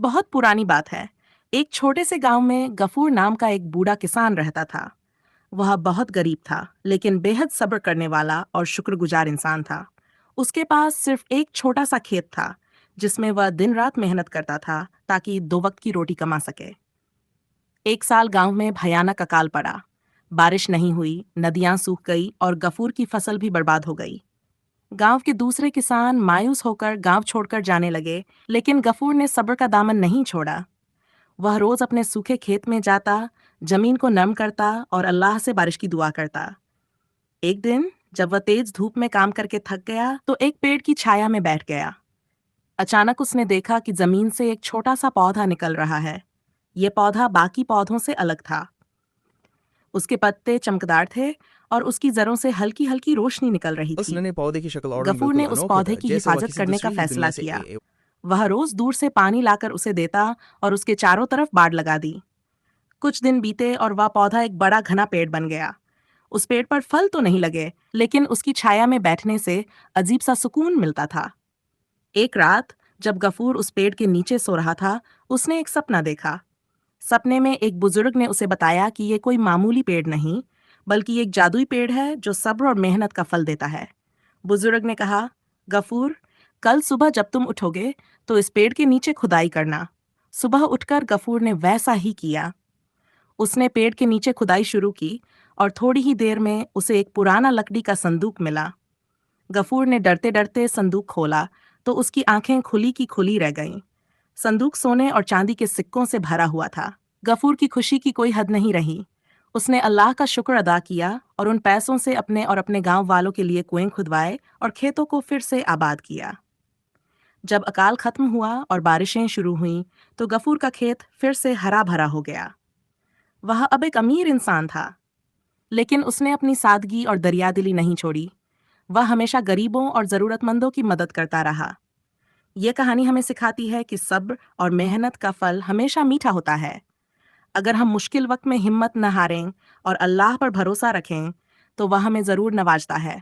बहुत पुरानी बात है। एक छोटे से गांव में गफूर नाम का एक बूढ़ा किसान रहता था। वह बहुत गरीब था, लेकिन बेहद सब्र करने वाला और शुक्रगुजार इंसान था। उसके पास सिर्फ एक छोटा सा खेत था, जिसमें वह दिन रात मेहनत करता था ताकि दो वक्त की रोटी कमा सके। एक साल गांव में भयानक अकाल पड़ा। बारिश नहीं हुई, नदियां सूख गई और गफूर की फसल भी बर्बाद हो गई। गांव के दूसरे किसान मायूस होकर गांव छोड़कर जाने लगे, लेकिन गफूर ने सब्र का दामन नहीं छोड़ा। वह रोज अपने सूखे खेत में जाता, जमीन को नम करता और अल्लाह से बारिश की दुआ करता। एक दिन जब वह तेज धूप में काम करके थक गया, तो एक पेड़ की छाया में बैठ गया। अचानक उसने देखा कि जमीन से एक छोटा सा पौधा निकल रहा है। यह पौधा बाकी पौधों से अलग था। उसके पत्ते चमकदार थे और उसकी जड़ों से हल्की हल्की रोशनी निकल रही उस थी। नन्हे पौधे की शक्ल और रंग गफूर बिल्कुल ने उस अनोखा पौधे था, की जैसे वह हिफाजत किसी करने का दूसरी ही फैसला दुनिया से किया। वह रोज दूर से पानी लाकर उसे देता और उसके चारों तरफ बाड़ लगा दी। कुछ दिन बीते और वह पौधा एक बड़ा घना पेड़ बन गया। उस पेड़ पर फल तो नहीं लगे, लेकिन उसकी छाया में बैठने से अजीब सा सुकून मिलता था। एक रात जब गफूर उस पेड़ के नीचे सो रहा था, उसने एक सपना देखा। सपने में एक बुजुर्ग ने उसे बताया कि ये कोई मामूली पेड़ नहीं, बल्कि एक जादुई पेड़ है जो सब्र और मेहनत का फल देता है। बुजुर्ग ने कहा, गफूर, कल सुबह जब तुम उठोगे तो इस पेड़ के नीचे खुदाई करना। सुबह उठकर गफूर ने वैसा ही किया। उसने पेड़ के नीचे खुदाई शुरू की और थोड़ी ही देर में उसे एक पुराना लकड़ी का संदूक मिला। गफूर ने डरते डरते संदूक खोला तो उसकी आंखें खुली की खुली रह गईं। संदूक सोने और चांदी के सिक्कों से भरा हुआ था। गफूर की खुशी की कोई हद नहीं रही। उसने अल्लाह का शुक्र अदा किया और उन पैसों से अपने और अपने गांव वालों के लिए कुएं खुदवाए और खेतों को फिर से आबाद किया। जब अकाल खत्म हुआ और बारिशें शुरू हुईं, तो गफूर का खेत फिर से हरा भरा हो गया। वह अब एक अमीर इंसान था, लेकिन उसने अपनी सादगी और दरियादिली नहीं छोड़ी। वह हमेशा गरीबों और जरूरतमंदों की मदद करता रहा। यह कहानी हमें सिखाती है कि सब्र और मेहनत का फल हमेशा मीठा होता है। अगर हम मुश्किल वक्त में हिम्मत न हारें और अल्लाह पर भरोसा रखें, तो वह हमें जरूर नवाजता है।